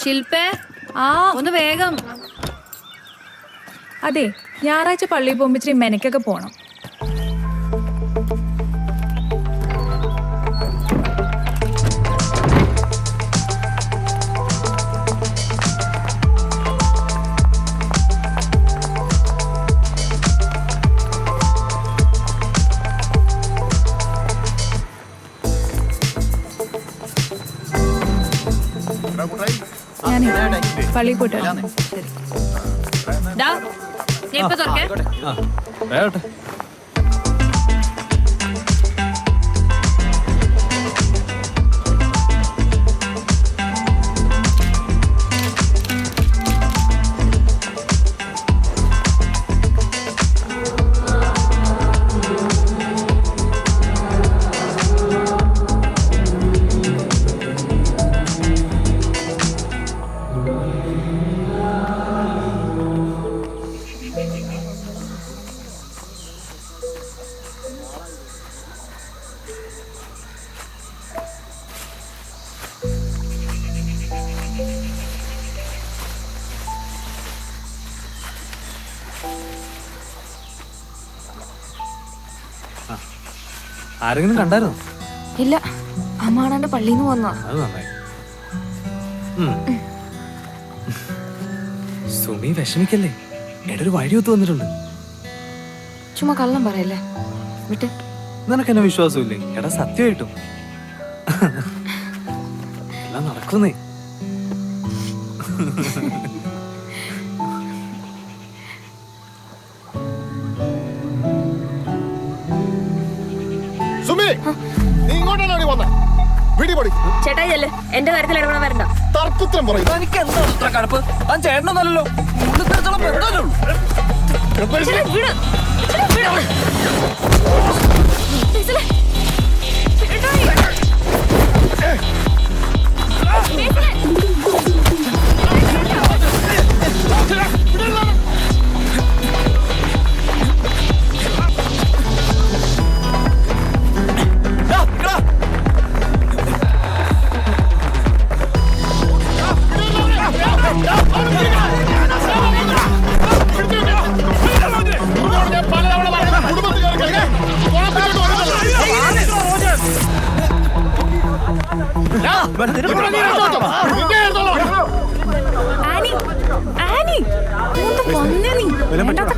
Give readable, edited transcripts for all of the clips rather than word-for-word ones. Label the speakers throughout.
Speaker 1: ശില്പേ ഒന്ന് വേഗം.
Speaker 2: അതെ, ഞായറാഴ്ച പള്ളിയിൽ പോകുമ്പോ ഇച്ചിരി മെനക്കൊക്കെ പോണം. ഞാനേ പള്ളിയിൽ പോയിട്ട് വരാം.
Speaker 1: ഞാൻ ഇപ്പൊ തുറക്കേ.
Speaker 3: ആരെങ്കിലും കണ്ടായിരുന്നോ?
Speaker 4: ഇല്ല, അമ്മാണന്റെ പള്ളിയിൽ നിന്ന് വന്നോ.
Speaker 3: അത് നന്നായി. സുമി വിഷമിക്കല്ലേ, എടൊരു വഴിയൊത്ത് വന്നിട്ടുണ്ട്.
Speaker 4: ചുമ്മാ കള്ളം പറയല്ലേ, വിട്ട്.
Speaker 3: നിനക്ക് എന്നെ വിശ്വാസമില്ലേ? എടാ സത്യമായിട്ടും എല്ലാം നടക്കുന്നേ.
Speaker 4: ചേട്ടായി എന്റെ കാര്യത്തിൽ ഇടപെടാൻ വരണ്ട.
Speaker 3: ചേട്ടനൊന്നല്ലോ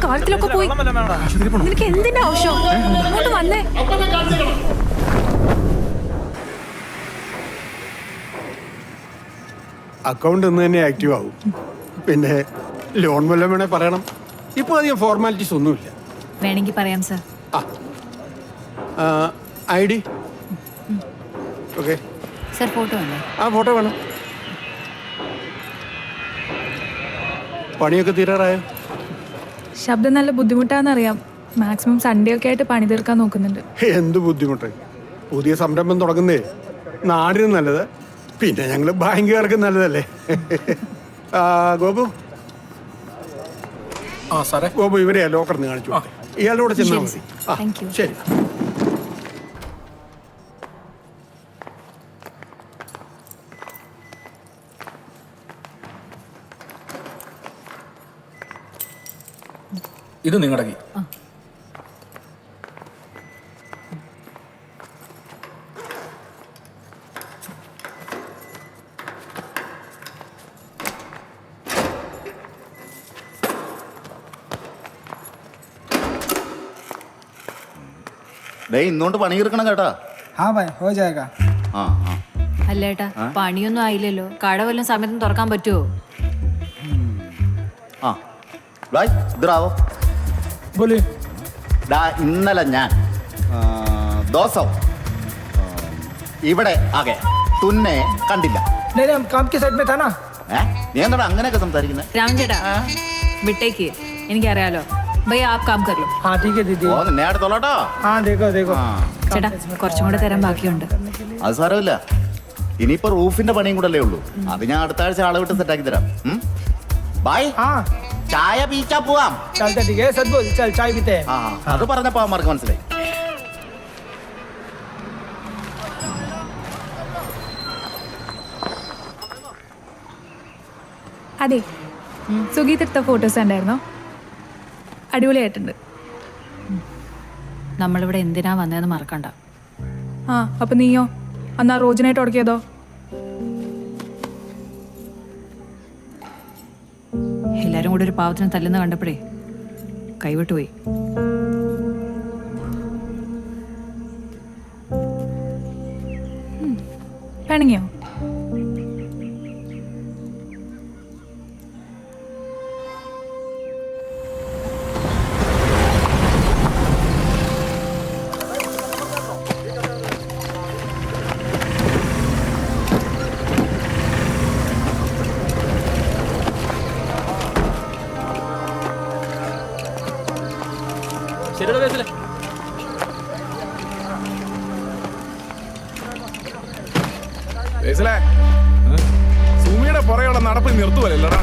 Speaker 2: കാലത്തിലൊക്കെ പോയി. നിനക്ക് എന്തിന്റെ ആവശ്യം? അങ്ങോട്ട് വന്നേ.
Speaker 5: അക്കൗണ്ട് ഇന്ന് തന്നെ ആക്റ്റീവ് ആവും. പിന്നെ ലോൺ വല്ലതും വേണേ പറയണം. ഇപ്പോൾ അധികം ഫോർമാലിറ്റീസ് ഒന്നുമില്ല.
Speaker 2: വേണമെങ്കിൽ പറയാം sir.
Speaker 5: ID okay.
Speaker 2: Sir photo വേണോ?
Speaker 5: ഫോട്ടോ വേണം. പണിയൊക്കെ തീരാറായോ?
Speaker 2: ശബ്ദം നല്ല ബുദ്ധിമുട്ടാണെന്നറിയാം. മാക്സിമം സൺഡേ ഒക്കെ ആയിട്ട് പണി തീർക്കാൻ നോക്കുന്നുണ്ട്.
Speaker 5: എന്ത് ബുദ്ധിമുട്ട്? പുതിയ സംരംഭം തുടങ്ങുന്നേ നാടിന് നല്ലത്, പിന്നെ ഞങ്ങൾ ബാങ്കുകാർക്ക് നല്ലതല്ലേ. ഗോപു ഗോപു ഇവരെയാ ലോക്കറിന് കാണിച്ചു. ഇയാളുടെ കൂടെ ചെന്നാൽ മതി. ശരി.
Speaker 6: ഇത് നിങ്ങളുടെ കീ.
Speaker 7: ഇന്നോണ്ട് പണി തീർക്കണം കേട്ടാ.
Speaker 1: അല്ലേട്ടാ, പണിയൊന്നും ആയില്ലല്ലോ. കട വല്ലതും സമയത്തും തുറക്കാൻ പറ്റുമോ?
Speaker 7: ഇന്നലെ ഞാൻ ദിവസം ഇവിടെ ആകെ തുന്നെ കണ്ടില്ല. നീ എന്താണ് അങ്ങനെയൊക്കെ സംസാരിക്കുന്നത്?
Speaker 1: രാമൻ ചേട്ടാ വിട്ടേക്ക്, എനിക്കറിയാലോ. ഭയ്യ ആപ് കാം കർ ലോ.
Speaker 7: നിന്നെ അടുത്തോളട്ടോ.
Speaker 1: ചേട്ടാ കുറച്ചും കൂടെ തരാൻ ബാക്കിയുണ്ട്.
Speaker 7: അത് സാരമില്ല, ഇനിയിപ്പോ റൂഫിന്റെ പണിയും കൂടെ അല്ലേ ഉള്ളൂ. അത് ഞാൻ അടുത്ത ആഴ്ച ആളെ വിട്ട് സെറ്റാക്കി തരാം. ബൈ. ചായ പീച്ചാ പോവാം. അത് പറഞ്ഞപ്പോ അവന്മാർക്ക് മനസ്സിലായി.
Speaker 2: അതെ സുഗീത് എടുത്ത ഫോട്ടോസ് ഉണ്ടായിരുന്നോ? അടിപൊളിയായിട്ടുണ്ട്.
Speaker 1: നമ്മളിവിടെ എന്തിനാ വന്നതെന്ന് മറക്കണ്ട.
Speaker 2: ആ അപ്പൊ നീയോ അന്നാ റോജിനായിട്ട് ഉടക്കിയതോ?
Speaker 1: എല്ലാരും കൂടി ഒരു പാവത്തിന് തല്ലുന്ന കണ്ടപ്പോഴേ കൈവിട്ടുപോയി.
Speaker 2: വേണമെങ്കിയോ?
Speaker 6: സുമിയുടെ പുറകെയുള്ള നടപ്പ് നിർത്തുവല്ലടാ.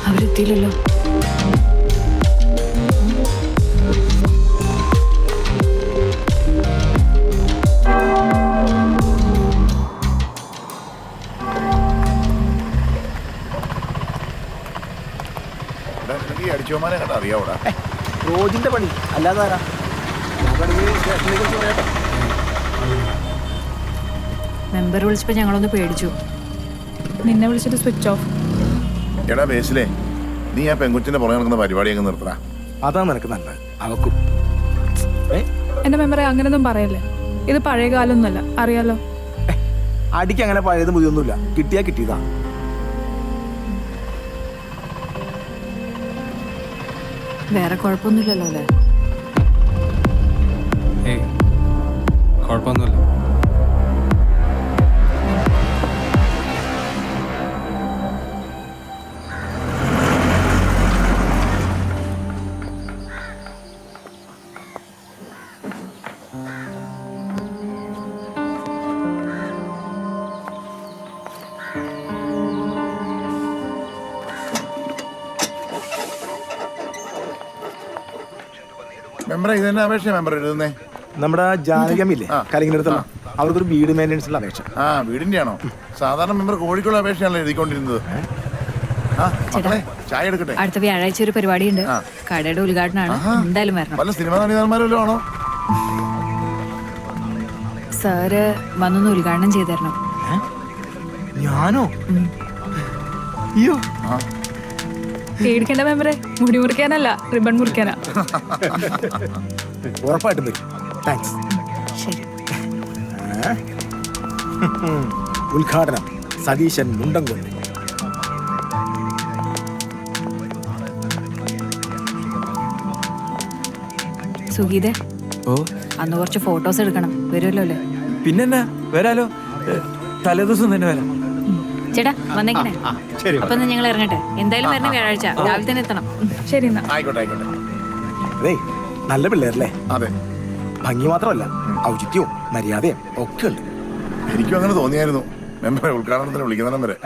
Speaker 1: അവരെത്തിയില്ലല്ലോ.
Speaker 6: അടിച്ചോമാനെ കണ്ട അറിയാവൂടാ.
Speaker 3: റോജിന്റെ പണി അല്ലാതെ ആരാ?
Speaker 1: മെമ്പർ വിളിച്ചപ്പോ ഞങ്ങളൊന്ന് പേടിച്ചു.
Speaker 2: നിന്നെ വിളിച്ചിട്ട് സ്വിച്ച് ഓഫ്.
Speaker 6: എടാ ബേസിലെ, നീ ആ പെൺകുച്ചിന്റെ പുറകെ നടക്കുന്ന പരിപാടി അങ്ങ് നിർത്തടാ.
Speaker 3: അതാ നിനക്ക് നല്ലത്. അവക്കും
Speaker 2: എന്റെ മെമ്പറെ അങ്ങനെയൊന്നും പറയല്ലേ. ഇത് പഴയ കാലമൊന്നുമല്ല, അറിയാലോ.
Speaker 3: അടിക്ക് അങ്ങനെ പഴയത് പുതിയൊന്നുമില്ല. കിട്ടിയാ കിട്ടിയതാ.
Speaker 1: വേറെ കുഴപ്പമൊന്നുമില്ലല്ലോ അല്ലേ?
Speaker 3: ഏയ് കുഴപ്പമൊന്നുമില്ല.
Speaker 6: മെമ്പറെ ഇത് തന്നെ അപേക്ഷ മെമ്പർ എഴുതുന്നേ.
Speaker 3: നമ്മുടെ ജാനകമില്ലേ കലിങ്ങിനടുത്തുള്ള അവർക്കൊരു വീട് മെയിൻ്റെനൻസിനുള്ള അപേക്ഷ.
Speaker 6: ആ വീടിന്റെ ആണോ? സാധാരണ മെമ്പർ കോഴിക്കുള്ള അപേക്ഷയാണല്ലോ എഴുതിക്കൊണ്ടിരുന്നത്. ആ മക്കളെ ചായ എടുക്കട്ടെ.
Speaker 1: അടുത്ത വ്യാഴാഴ്ച ഒരു പരിപാടിയുണ്ട്. കടയുടെ ഉദ്ഘാടനമാണ്. എന്തായാലും വരണം.
Speaker 6: വല്ല സിനിമാ നടിമാരല്ലോ ആണോ?
Speaker 1: സാറ് വന്നൊന്ന് ഉദ്ഘാടനം ചെയ്തു തരണം.
Speaker 3: ഞാനോ? അയ്യോ
Speaker 2: പേടിക്കേണ്ട മെമ്പറെ, മുടി മുറിക്കാനല്ല റിബൺ മുറിക്കാനാ.
Speaker 3: ഉറപ്പായിട്ടും വരും. താങ്ക്സ്.
Speaker 1: ശരി.
Speaker 3: ഉദ്ഘാടനം സതീശൻ മുണ്ടംകൊല്ലി.
Speaker 1: സുഗീതേ,
Speaker 3: ഓ
Speaker 1: അന്ന് കുറച്ച് ഫോട്ടോസ് എടുക്കണം. വരുമല്ലോ അല്ലേ?
Speaker 3: പിന്നെന്നാ വരാലോ. തലേദിവസം തന്നെ വരാം.
Speaker 1: ചേട്ടാ വന്നേക്കണേ.
Speaker 3: ശരി.
Speaker 1: അപ്പൊ ഞങ്ങൾ ഇറങ്ങട്ടെ. എന്തായാലും വരണ വ്യാഴാഴ്ച രാവിലെ തന്നെ എത്തണം.
Speaker 2: ശരി എന്നാ.
Speaker 6: ആയിക്കോട്ടെ ആയിക്കോട്ടെ.
Speaker 3: അതേ നല്ല പിള്ളേരല്ലേ?
Speaker 6: അതെ,
Speaker 3: ഭംഗി മാത്രമല്ല ഔചിത്യവും മര്യാദയും ഒക്കെ ഉണ്ട്.
Speaker 6: എനിക്കും അങ്ങനെ തോന്നിയായിരുന്നു മെമ്പറെ ഉദ്ഘാടനത്തിന് വിളിക്കുന്നതിനും വരെ.